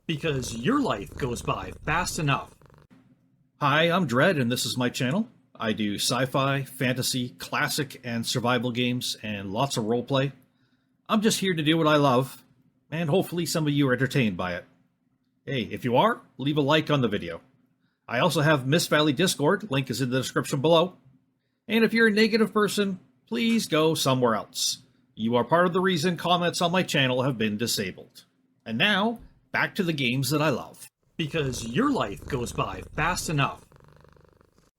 because your life goes by fast enough. Hi, I'm Dredd, and this is my channel. I do sci-fi, fantasy, classic, and survival games, and lots of roleplay. I'm just here to do what I love, and hopefully some of you are entertained by it. Hey, if you are, leave a like on the video. I also have Mist Valley Discord, link is in the description below. And if you're a negative person, please go somewhere else. You are part of the reason comments on my channel have been disabled. And now, back to the games that I love. Because your life goes by fast enough.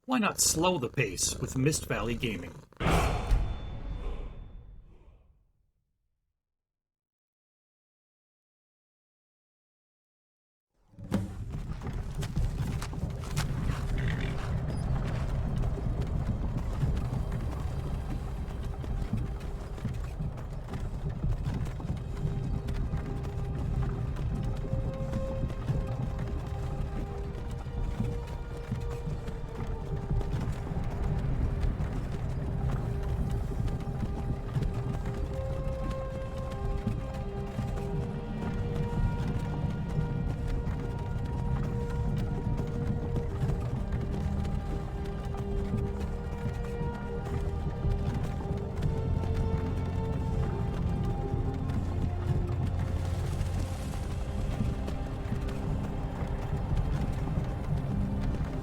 Why not slow the pace with Mist Valley Gaming?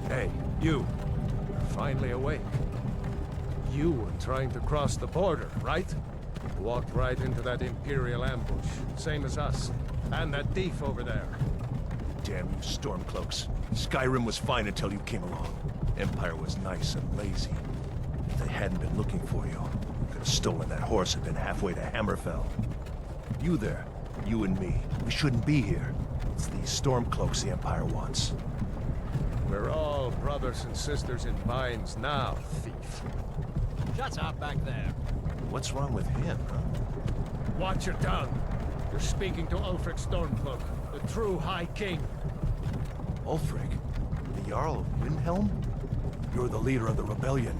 Hey, you. You're finally awake. You were trying to cross the border, right? Walked right into that Imperial ambush, same as us. And that thief over there. Damn you Stormcloaks. Skyrim was fine until you came along. Empire was nice and lazy. If they hadn't been looking for you, you could have stolen that horse and been halfway to Hammerfell. You there, you and me, we shouldn't be here. It's these Stormcloaks the Empire wants. We're all brothers and sisters in binds now, thief. Shut up back there. What's wrong with him, huh? Watch your tongue. You're speaking to Ulfric Stormcloak, the true High King. Ulfric? The Jarl of Windhelm? You're the leader of the rebellion.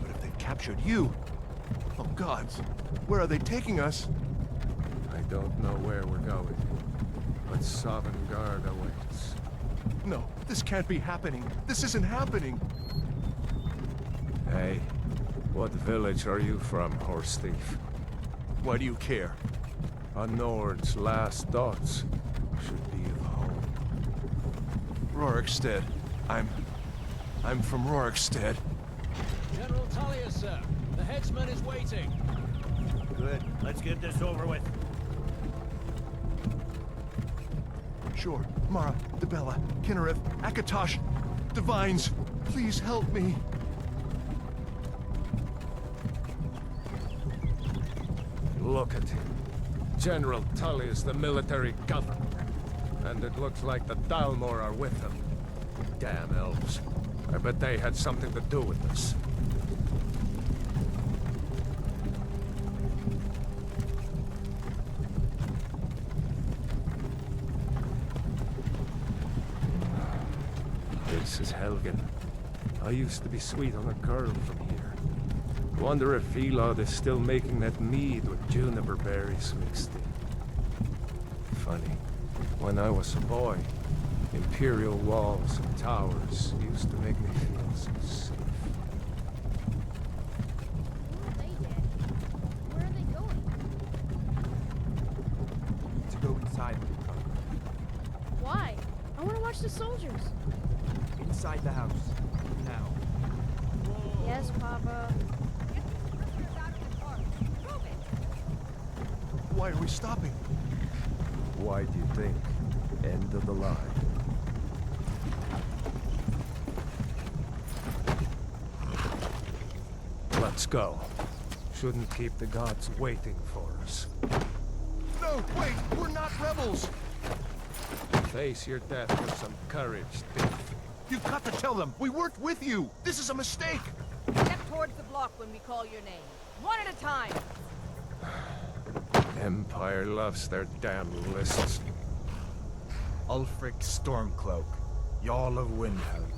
But if they've captured you... Oh gods, where are they taking us? I don't know where we're going, but Sovngarde awaits. No, this can't be happening. This isn't happening. Hey, what village are you from, horse thief? Why do you care? A Nord's last thoughts should be of home. Rorikstead. I'm from Rorikstead. General Tullius, sir. The headsman is waiting. Good. Let's get this over with. Sure. Mara, Debella, Kinnereth, Akatosh, Divines, please help me. Look at him. General Tullius, the military governor. And it looks like the Dalmor are with him. Damn elves. I bet they had something to do with this. This is Helgen. I used to be sweet on a girl from here. Wonder if Elod is still making that mead with juniper berries mixed in. Funny, when I was a boy, Imperial walls and towers used to make me feel so safe. Who are they, Daddy? Where are they going? We need to go inside when you come. Why? I want to watch the soldiers. Inside the house. Now. Yes, Papa. Why are we stopping? Why do you think? End of the line. Let's go. Shouldn't keep the gods waiting for us. No, wait! We're not rebels! Face your death with some courage, thief. You've got to tell them! We worked with you! This is a mistake! Step towards the block when we call your name. One at a time. Empire loves their damn lists. Ulfric Stormcloak, Jarl of Windhelm.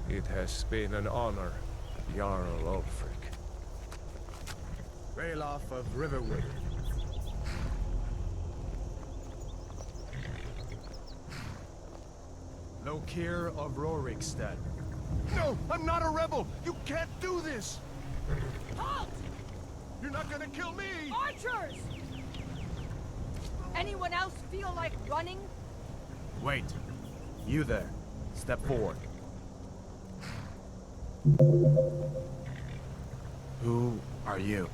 It has been an honor, Jarl Ulfric. Ralof of Riverwood. Lokir of Rorikstead. No, I'm not a rebel! You can't do this! Halt! You're not gonna kill me! Archers! Anyone else feel like running? Wait. You there. Step forward. Who are you?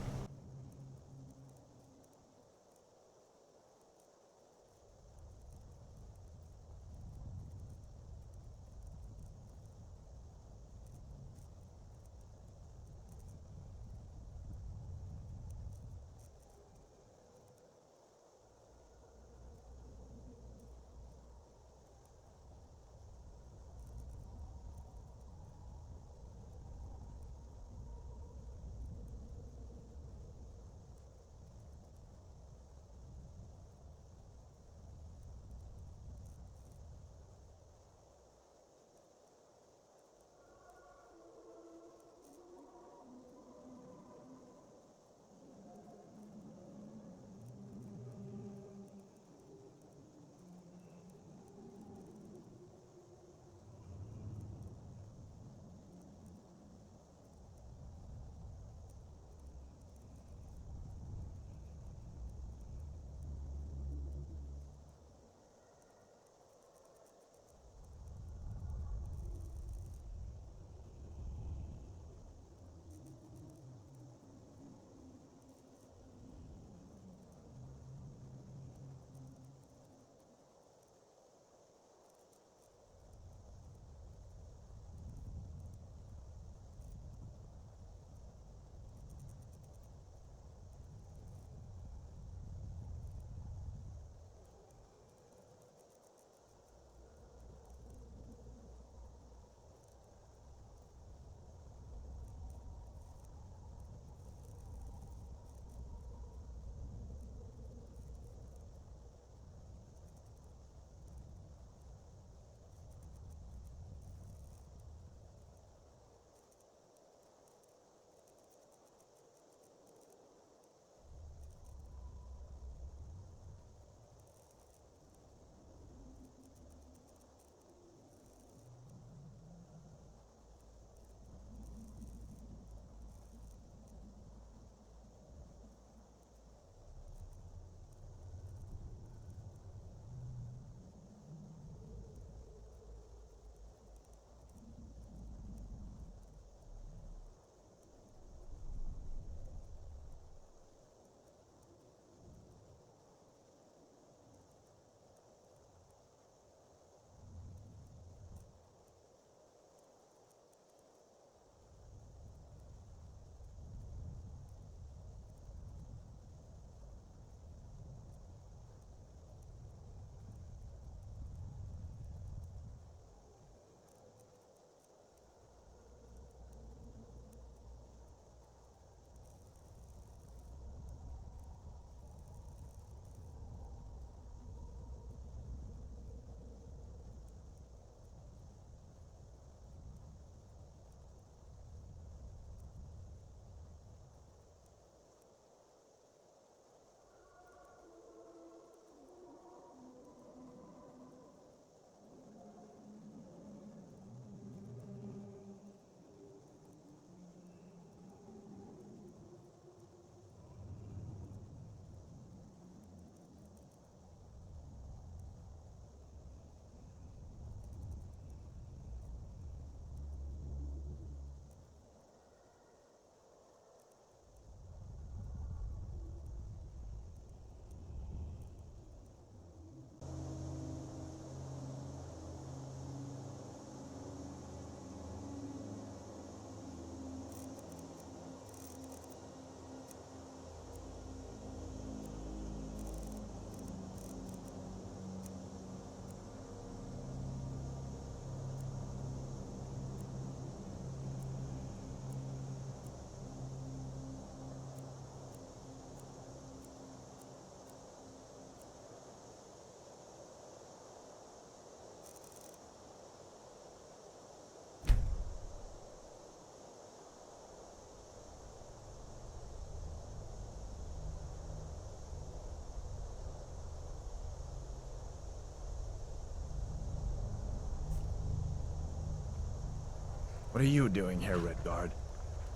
What are you doing here, Redguard?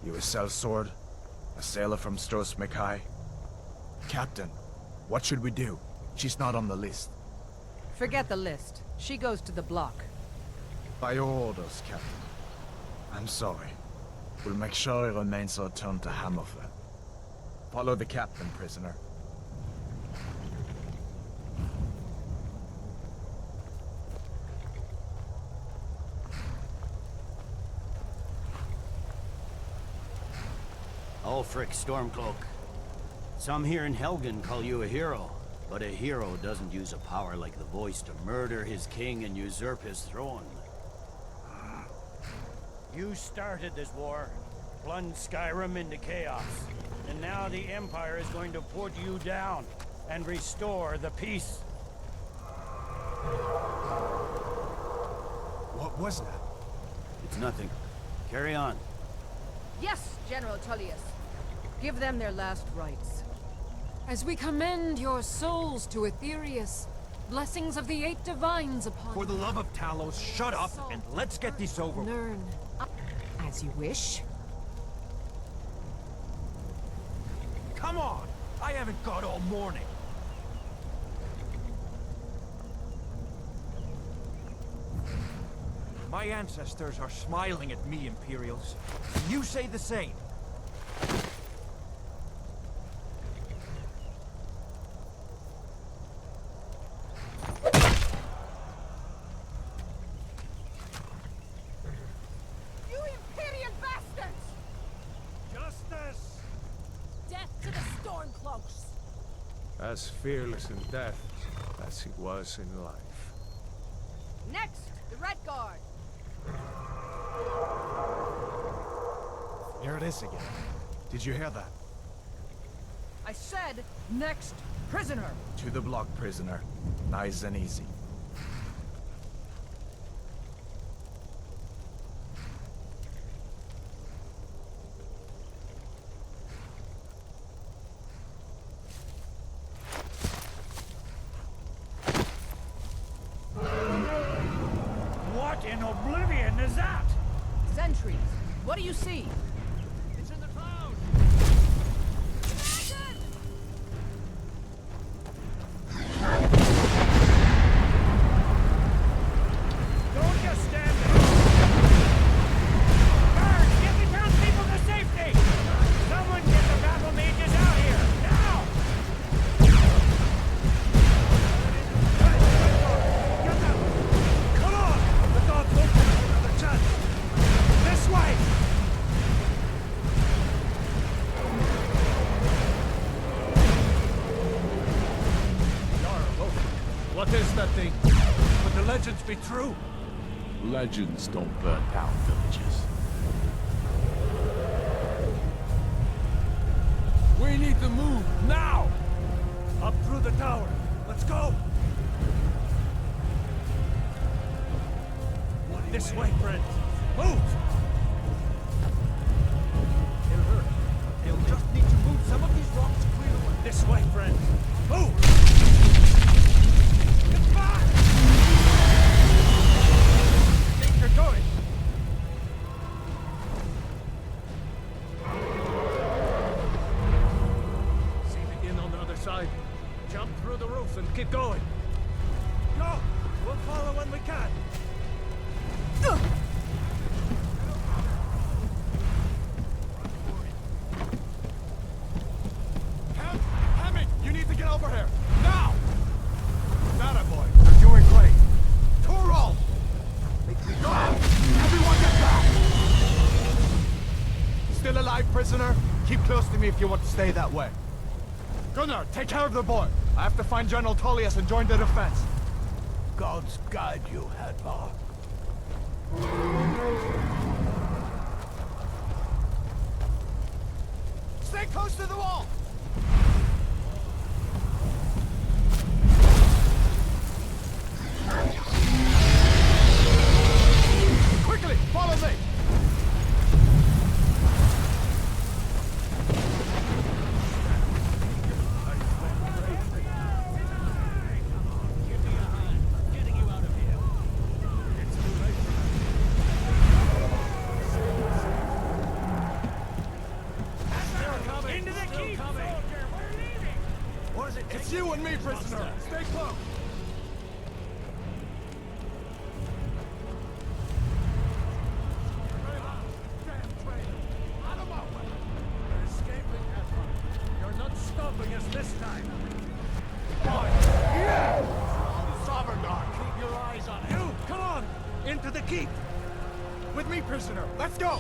You a sellsword? A sailor from Stros Mackay? Captain, what should we do? She's not on the list. Forget the list. She goes to the block. By your orders, Captain. I'm sorry. We'll make sure he remains returned to Hammerfell. Follow the captain, prisoner. Ulfric Stormcloak. Some here in Helgen call you a hero, but a hero doesn't use a power like the voice to murder his king and usurp his throne. You started this war, plunged Skyrim into chaos, and now the Empire is going to put you down and restore the peace. What was that? It's nothing. Carry on. Yes, General Tullius. Give them their last rites. As we commend your souls to Aetherius, blessings of the 8 divines upon For the love of Talos, shut up and let's get this over with. Learn. As you wish. Come on! I haven't got all morning. My ancestors are smiling at me, Imperials. You say the same. You Imperial bastards! Justice! Death to the Stormcloaks! As fearless in death as he was in life. Next, the Red Guard. Here it is again. Did you hear that? I said, next prisoner. To the block, prisoner. Nice and easy. What in oblivion is that? Sentries. What do you see? It's in the clouds! Don't just stand there! Guards, get the townspeople to safety! Someone get the battle mages out here, now! Get them! Come on! The dogs won't give us another chance! This way! What is that thing? Could the legends be true? Legends don't burn down villages. We need to move, now! Up through the tower. Let's go! This way, friends. Move! They'll hurt. They'll just need to move some of these rocks clear away. This way, friends. Move! Get back! Think you're going? See the inn on the other side. Jump through the roof and keep going. Go! We'll follow when we can. Hammond, you need to get over here. Now! That boy, you're doing great. Torol! Go! Everyone get back! Still alive, prisoner? Keep close to me if you want to stay that way. Gunnar, take care of the boy. I have to find General Tullius and join the defense. Gods guide you, Hadvar. Stay close to the wall! Quickly, follow me! eyes on it. You, come on! Into the keep! With me, prisoner! Let's go!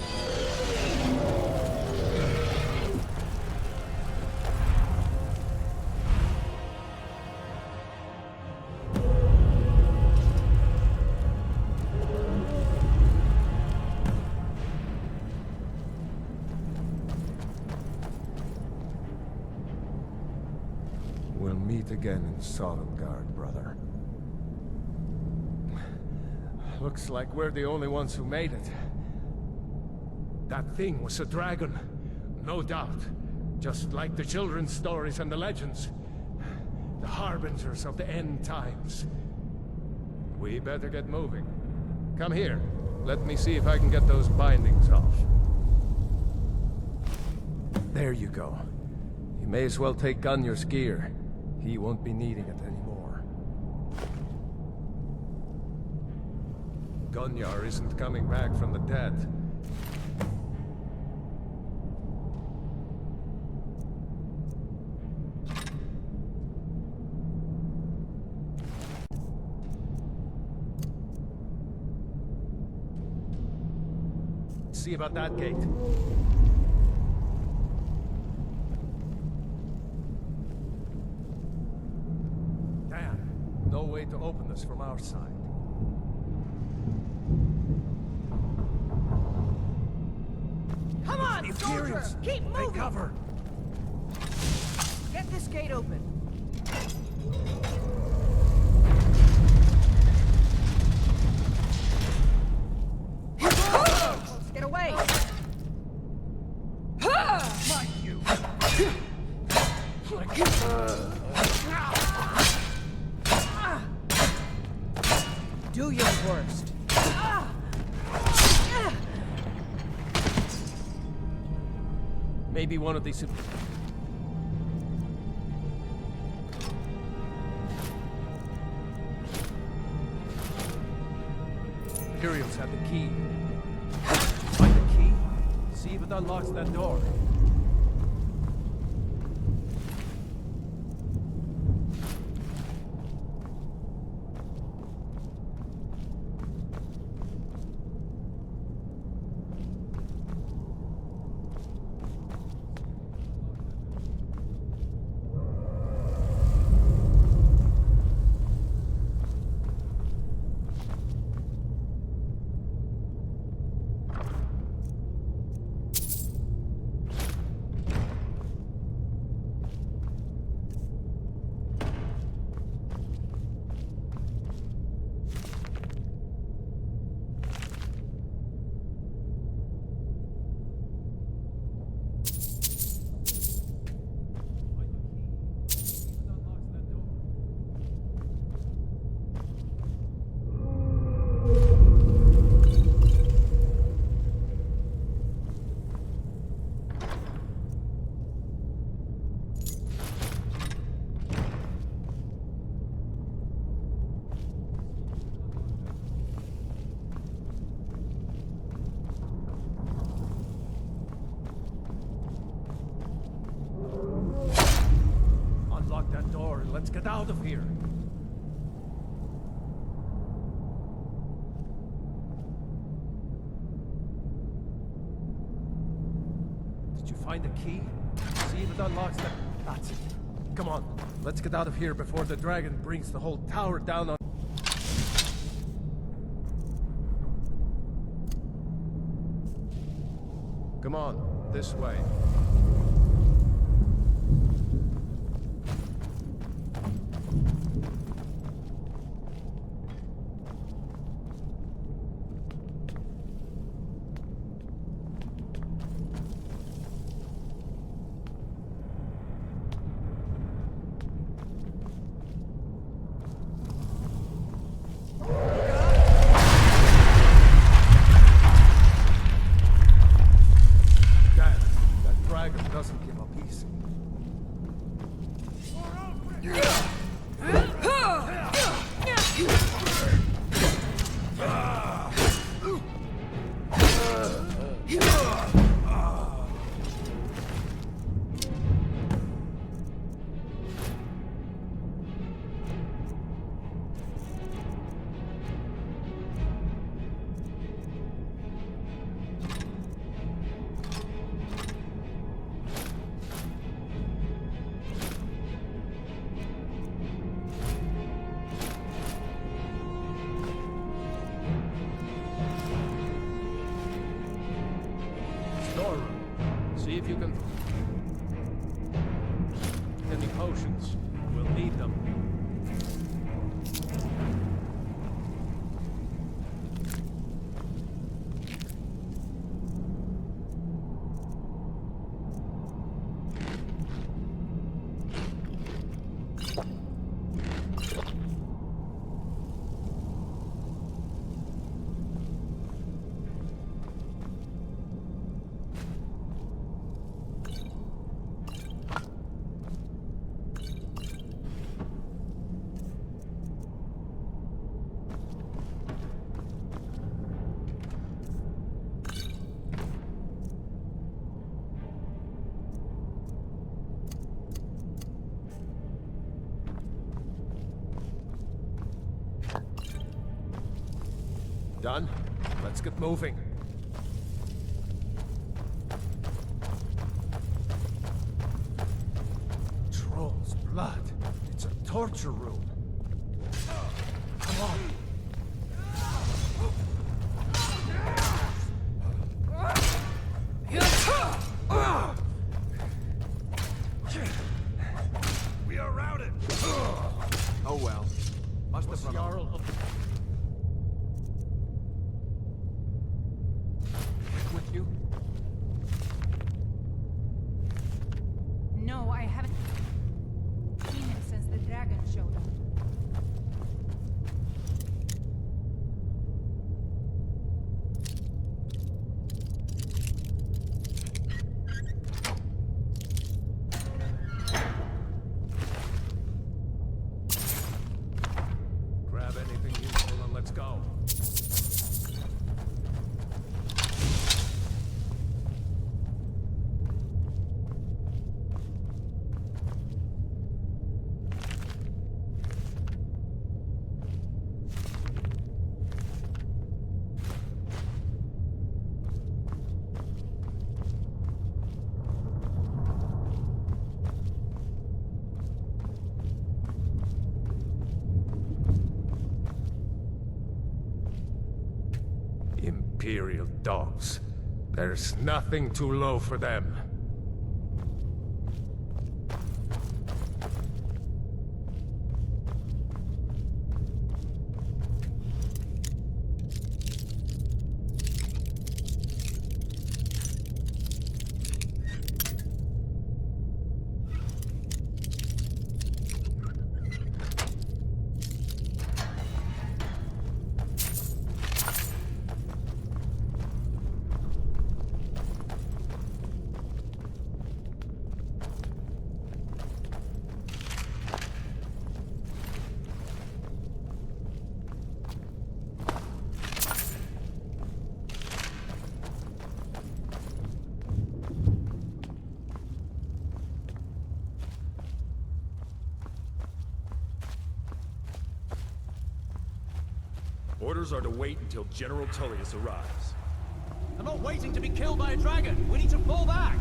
We'll meet again in Sodengard, brother. Looks like we're the only ones who made it. That thing was a dragon, no doubt. Just like the children's stories and the legends. The harbingers of the end times. We better get moving. Come here. Let me see if I can get those bindings off. There you go. You may as well take Gunyar's gear. He won't be needing it anymore. Gunyar isn't coming back from the dead. See about that gate. Damn, no way to open this from our side. Come on, soldier! Keep moving! Take cover! Get this gate open. Let's get away! Mind you! Do your worst. Maybe one of these... Imperials have the key. Find the key. See if it unlocks that door. Unlock that door and let's get out of here. Did you find the key? See if it unlocks that... That's it. Come on, let's get out of here before the dragon brings the whole tower down on... Come on, this way. if you can... Any potions? We'll need them. Done? Let's get moving. Troll's blood. It's a torture room. Come on. We are routed! Oh well. Must have run off. With you? No, I haven't seen him since the dragon showed up. Grab anything useful and let's go. Imperial dogs. There's nothing too low for them. Orders are to wait until General Tullius arrives. I'm not waiting to be killed by a dragon. We need to fall back.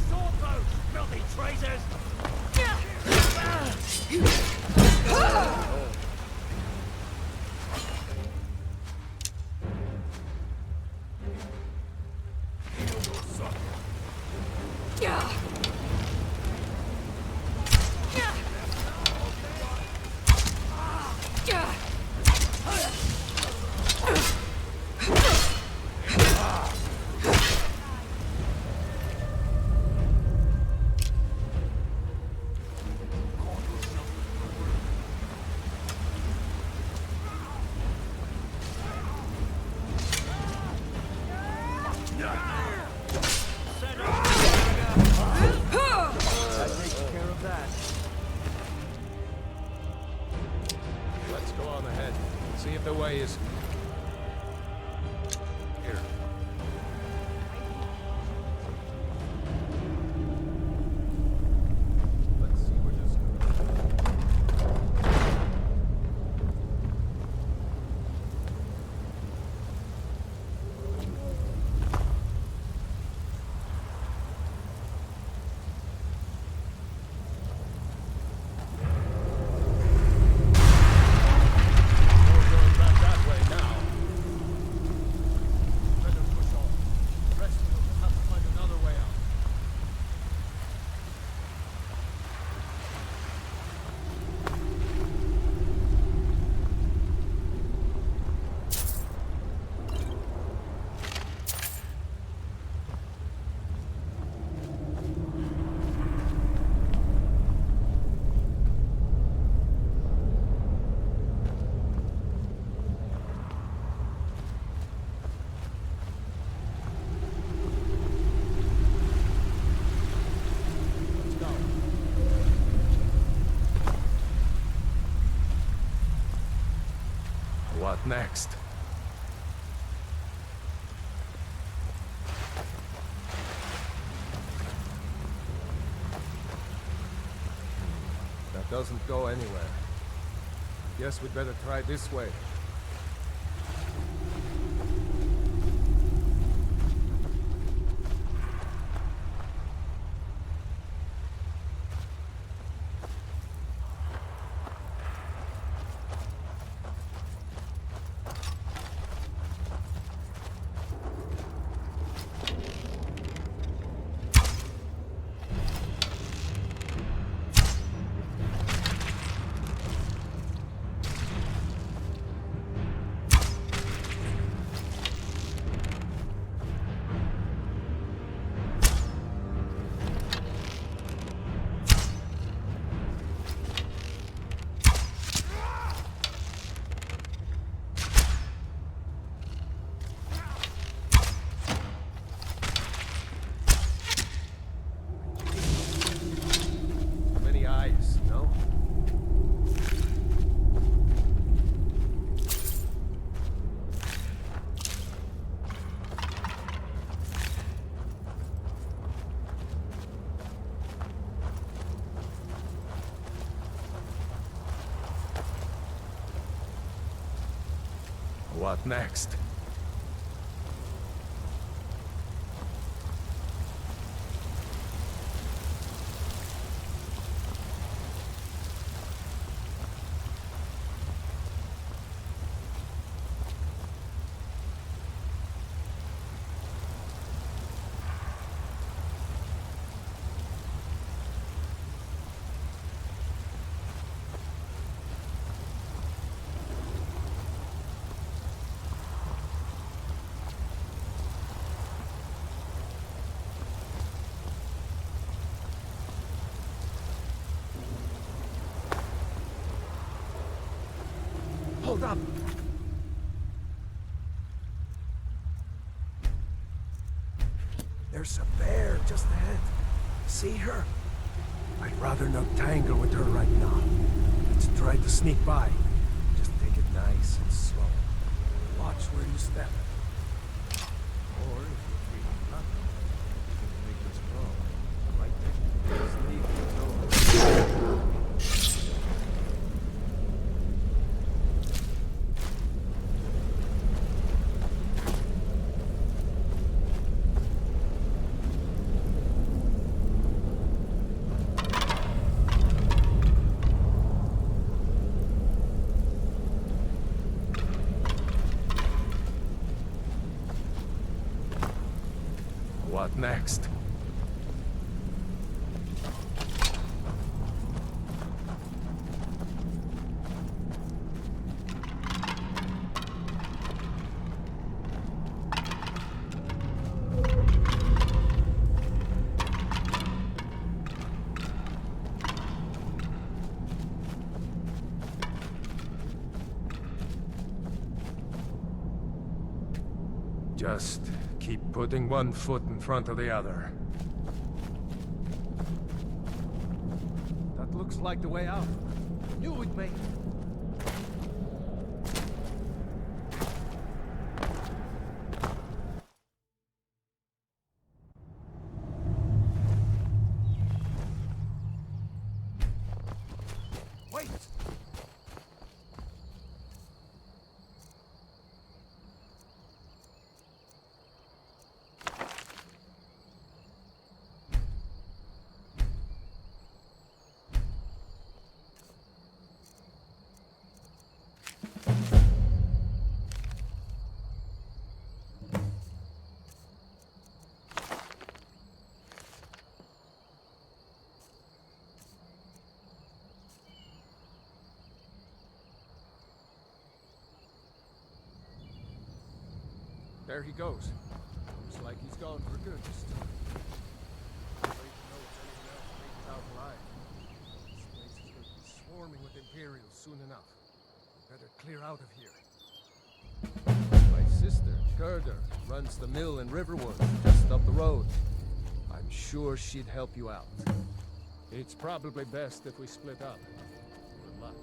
Swordboats, filthy traitors! Let's go on ahead. See if the way is... here. Let's see where this going back that way now. What next? That doesn't go anywhere. Guess we'd better try this way. What next? Hold up! There's a bear just ahead. See her? I'd rather not tangle with her right now. Let's try to sneak by. Just take it nice and slow. Watch where you step. Or if you're feeling lucky, you can make this wrong. Right there. Just leave it alone. What next? Just keep putting one foot in front of the other. That looks like the way out. Knew we'd make it. Wait! There he goes. Looks like he's gone for good this time. Afraid to know if anyone else made it out alive. This place is going to be swarming with Imperials soon enough. We better clear out of here. My sister, Gerda, runs the mill in Riverwood, just up the road. I'm sure she'd help you out. It's probably best if we split up. Good luck.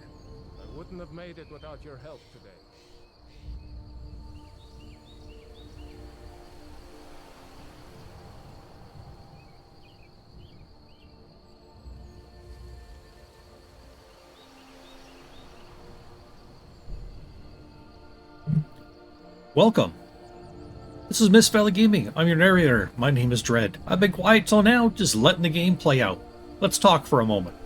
I wouldn't have made it without your help today. Welcome. This is Mist Valley Gaming. I'm your narrator. My name is Dredd. I've been quiet till now, just letting the game play out. Let's talk for a moment.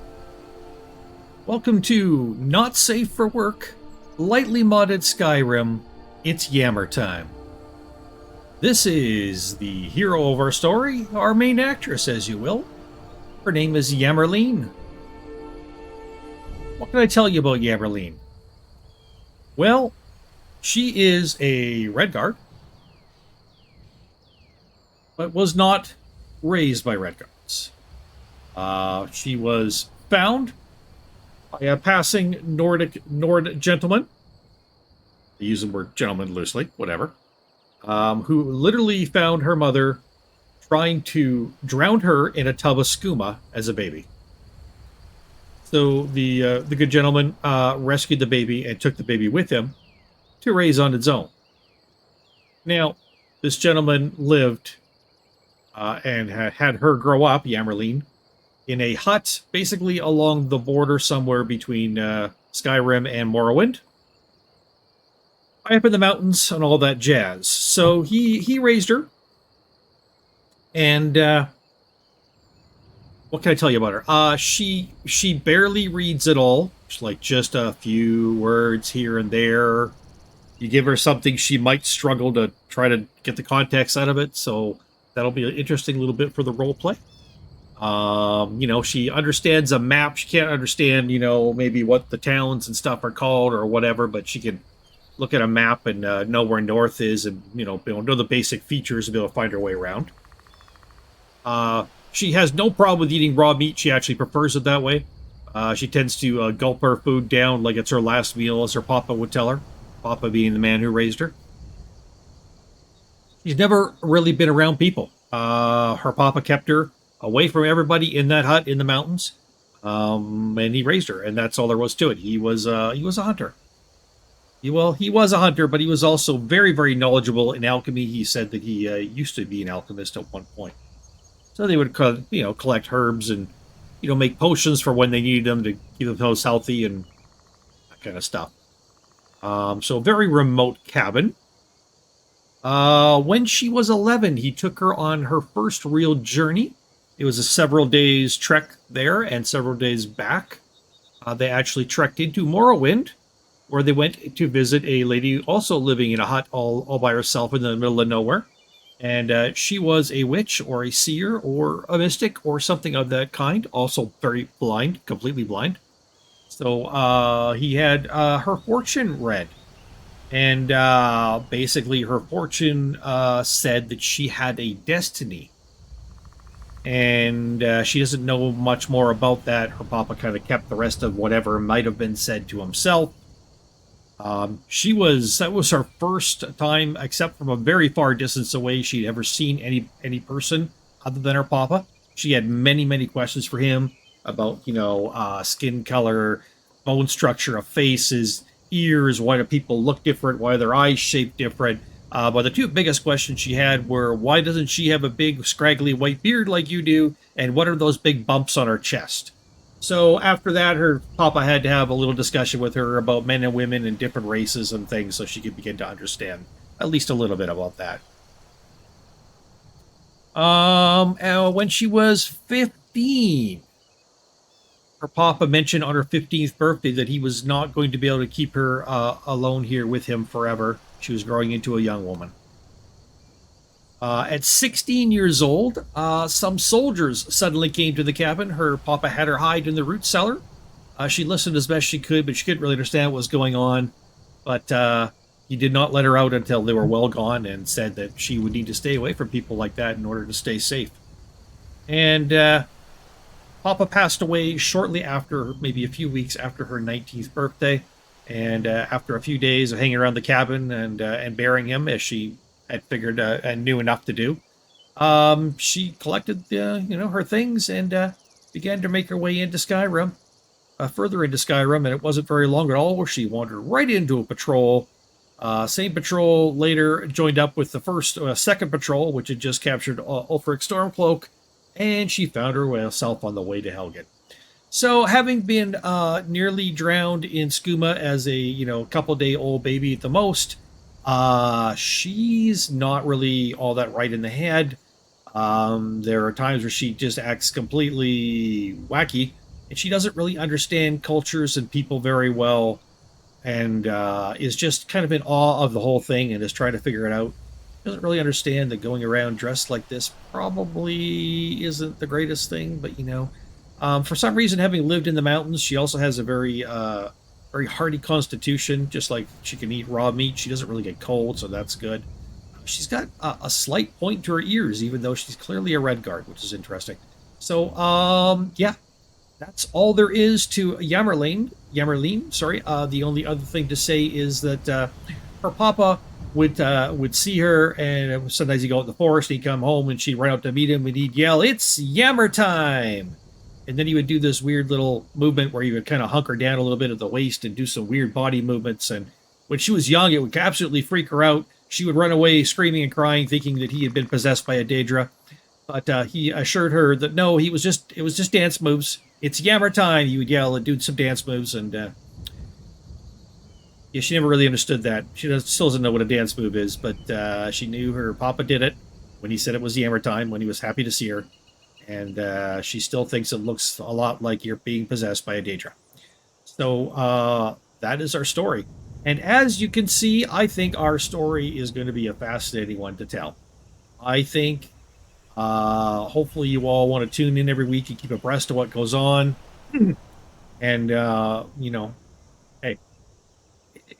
Welcome to Not Safe for Work, lightly modded Skyrim. It's Yammer time. This is the hero of our story, our main actress, as you will. Her name is Yammerline. What can I tell you about Yammerline? Well, she is a Redguard, but was not raised by Redguards. She was found by a passing Nord gentleman. I use the word gentleman loosely, whatever. Who literally found her mother trying to drown her in a tub of skooma as a baby. So the good gentleman rescued the baby and took the baby with him to raise on its own. Now, this gentleman lived and had her grow up, Yammerline, in a hut basically along the border somewhere between Skyrim and Morrowind. High up in the mountains and all that jazz. So he raised her. And what can I tell you about her? She barely reads at all. She's like just a few words here and there. You give her something, she might struggle to try to get the context out of it. So that'll be an interesting little bit for the role play. She understands a map. She can't understand, maybe what the towns and stuff are called or whatever, but she can look at a map and know where north is and, know the basic features and be able to find her way around. She has no problem with eating raw meat. She actually prefers it that way. She tends to gulp her food down like it's her last meal, as her papa would tell her. Papa being the man who raised her. She's never really been around people. Her papa kept her away from everybody in that hut in the mountains. And he raised her, and that's all there was to it. He was a hunter. He was a hunter, but he was also very, very knowledgeable in alchemy. He said that he used to be an alchemist at one point. So they would, collect herbs and, make potions for when they needed them to keep themselves healthy and that kind of stuff. So a very remote cabin. When she was 11, he took her on her first real journey. It was a several days trek there and several days back. They actually trekked into Morrowind, where they went to visit a lady also living in a hut all by herself in the middle of nowhere. And she was a witch or a seer or a mystic or something of that kind. Also very blind, completely blind. So he had her fortune read. And basically her fortune said that she had a destiny. And she doesn't know much more about that. Her papa kind of kept the rest of whatever might have been said to himself. That was her first time, except from a very far distance away, she'd ever seen any person other than her papa. She had many, many questions for him about, skin color, bone structure of faces, ears, why do people look different, why are their eyes shaped different. But the two biggest questions she had were, why doesn't she have a big, scraggly white beard like you do? And what are those big bumps on her chest? So after that, her papa had to have a little discussion with her about men and women and different races and things so she could begin to understand at least a little bit about that. When she was 15, her papa mentioned on her 15th birthday that he was not going to be able to keep her alone here with him forever. She was growing into a young woman. At 16 years old, some soldiers suddenly came to the cabin. Her papa had her hide in the root cellar. She listened as best she could, but she couldn't really understand what was going on. But he did not let her out until they were well gone and said that she would need to stay away from people like that in order to stay safe. And Papa passed away shortly after, maybe a few weeks after her 19th birthday. And after a few days of hanging around the cabin and burying him, as she had figured and knew enough to do, she collected her things and began to make her way into Skyrim, further into Skyrim, and it wasn't very long at all where she wandered right into a patrol. Same patrol later joined up with the second patrol, which had just captured Ulfric Stormcloak, and she found herself on the way to Helgen. So, having been nearly drowned in skooma as a couple-day-old baby at the most, She's not really all that right in the head. There are times where she just acts completely wacky, and she doesn't really understand cultures and people very well, and is just kind of in awe of the whole thing and is trying to figure it out. Doesn't really understand that going around dressed like this probably isn't the greatest thing, but you know, for some reason, having lived in the mountains, she also has a very hardy constitution. Just like she can eat raw meat, she doesn't really get cold, so that's good. She's got a slight point to her ears, even though she's clearly a red guard, which is interesting. So, yeah, that's all there is to Yammerline, sorry. The only other thing to say is that her papa would see her, and sometimes he'd go out in the forest, he'd come home, and she'd run out to meet him, and he'd yell, "It's Yammer time!" And then he would do this weird little movement where he would kind of hunker down a little bit at the waist and do some weird body movements. And when she was young, it would absolutely freak her out. She would run away screaming and crying, thinking that he had been possessed by a Daedra. But he assured her that no, it was just dance moves. It's Yammer time, he would yell and do some dance moves. And yeah, she never really understood that. She still doesn't know what a dance move is, but she knew her papa did it when he said it was Yammer time, when he was happy to see her. And she still thinks it looks a lot like you're being possessed by a Daedra. So that is our story. And as you can see, I think our story is going to be a fascinating one to tell. I think hopefully you all want to tune in every week and keep abreast of what goes on. And, you know, hey,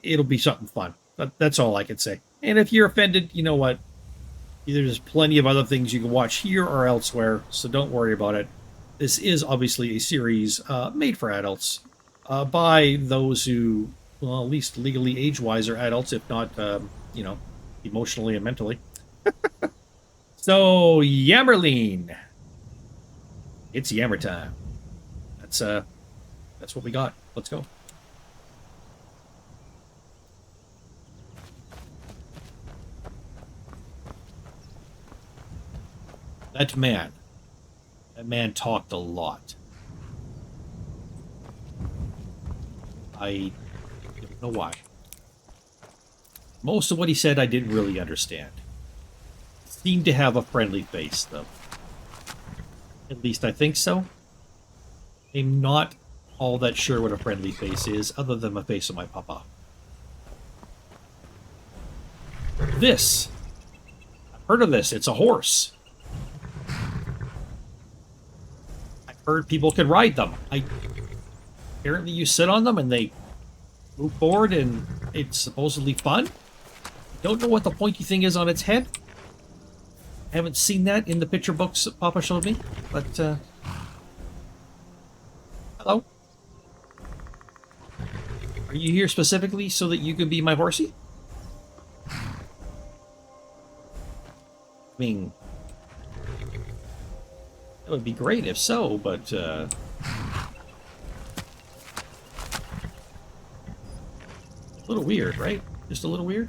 it'll be something fun. That's all I can say. And if you're offended, you know what? There's plenty of other things you can watch here or elsewhere, so don't worry about it. This is obviously a series made for adults by those who, well, at least legally age-wise are adults, if not, you know, emotionally and mentally. So, Yammerline. It's Yammer time. That's what we got. Let's go. That man talked a lot. I don't know why. Most of what he said I didn't really understand. Seemed to have a friendly face, though. At least I think so. I'm not all that sure what a friendly face is, other than the face of my papa. This. I've heard of this. It's a horse. Heard people can ride them. Apparently you sit on them and they move forward and it's supposedly fun. Don't know what the pointy thing is on its head. I haven't seen that in the picture books that Papa showed me, but hello. Are you here specifically so that you can be my horsey? I mean, that would be great if so, but a little weird, right? Just a little weird.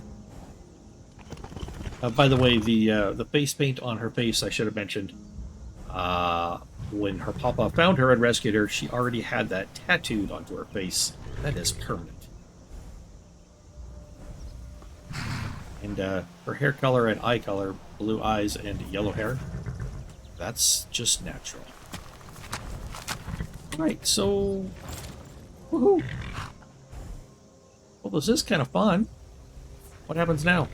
By the way, the face paint on her face, I should have mentioned. When her papa found her and rescued her, she already had that tattooed onto her face. That is permanent. And her hair color and eye color, blue eyes and yellow hair. That's just natural. Right, so... Woohoo! Well, this is kind of fun. What happens now?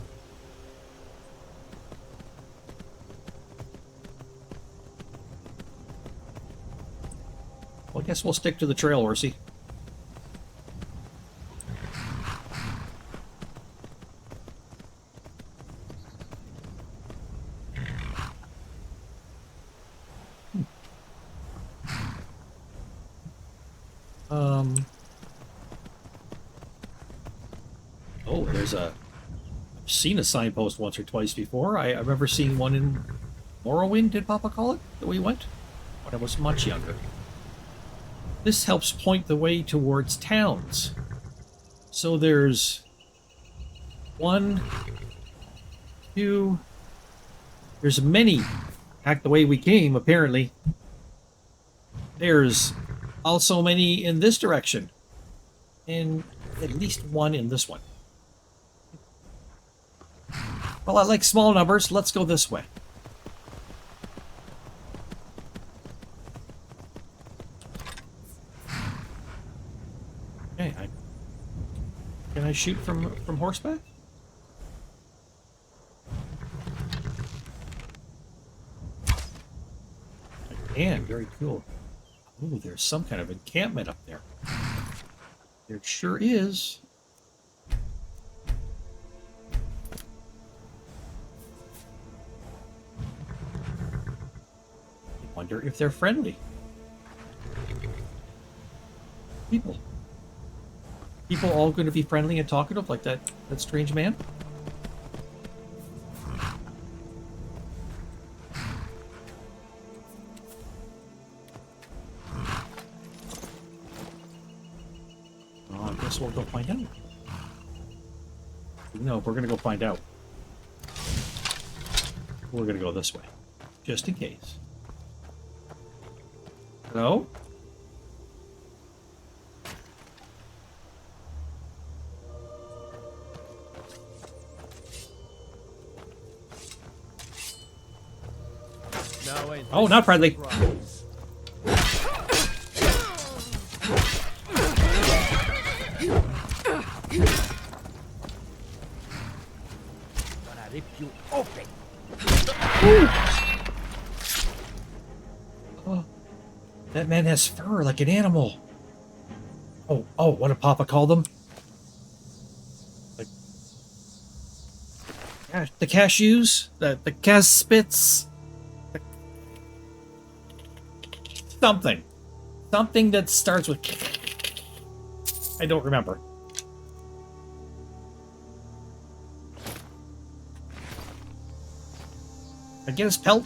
Well, I guess we'll stick to the trail, horsey. Oh, there's a... I've seen a signpost once or twice before. I remember seeing one in Morrowind, did Papa call it, that we went? When I was much younger. This helps point the way towards towns. So there's... 1, 2... There's many back the way we came, apparently. There's also many in this direction. And at least one in this one. Well, I like small numbers. Let's go this way. Okay, can I shoot from horseback? I can. Very cool. Ooh, there's some kind of encampment up there. There sure is. I wonder if they're friendly. People all going to be friendly and talkative like that strange man? Oh, I guess we'll go find out. No, we're going to go find out. We're going to go this way. Just in case. Hello? Oh, not friendly. Gonna rip you open. Oh, that man has fur like an animal. Oh, what did Papa call them? The cashews? The caspits? Something that starts with... I don't remember. I get his pelt?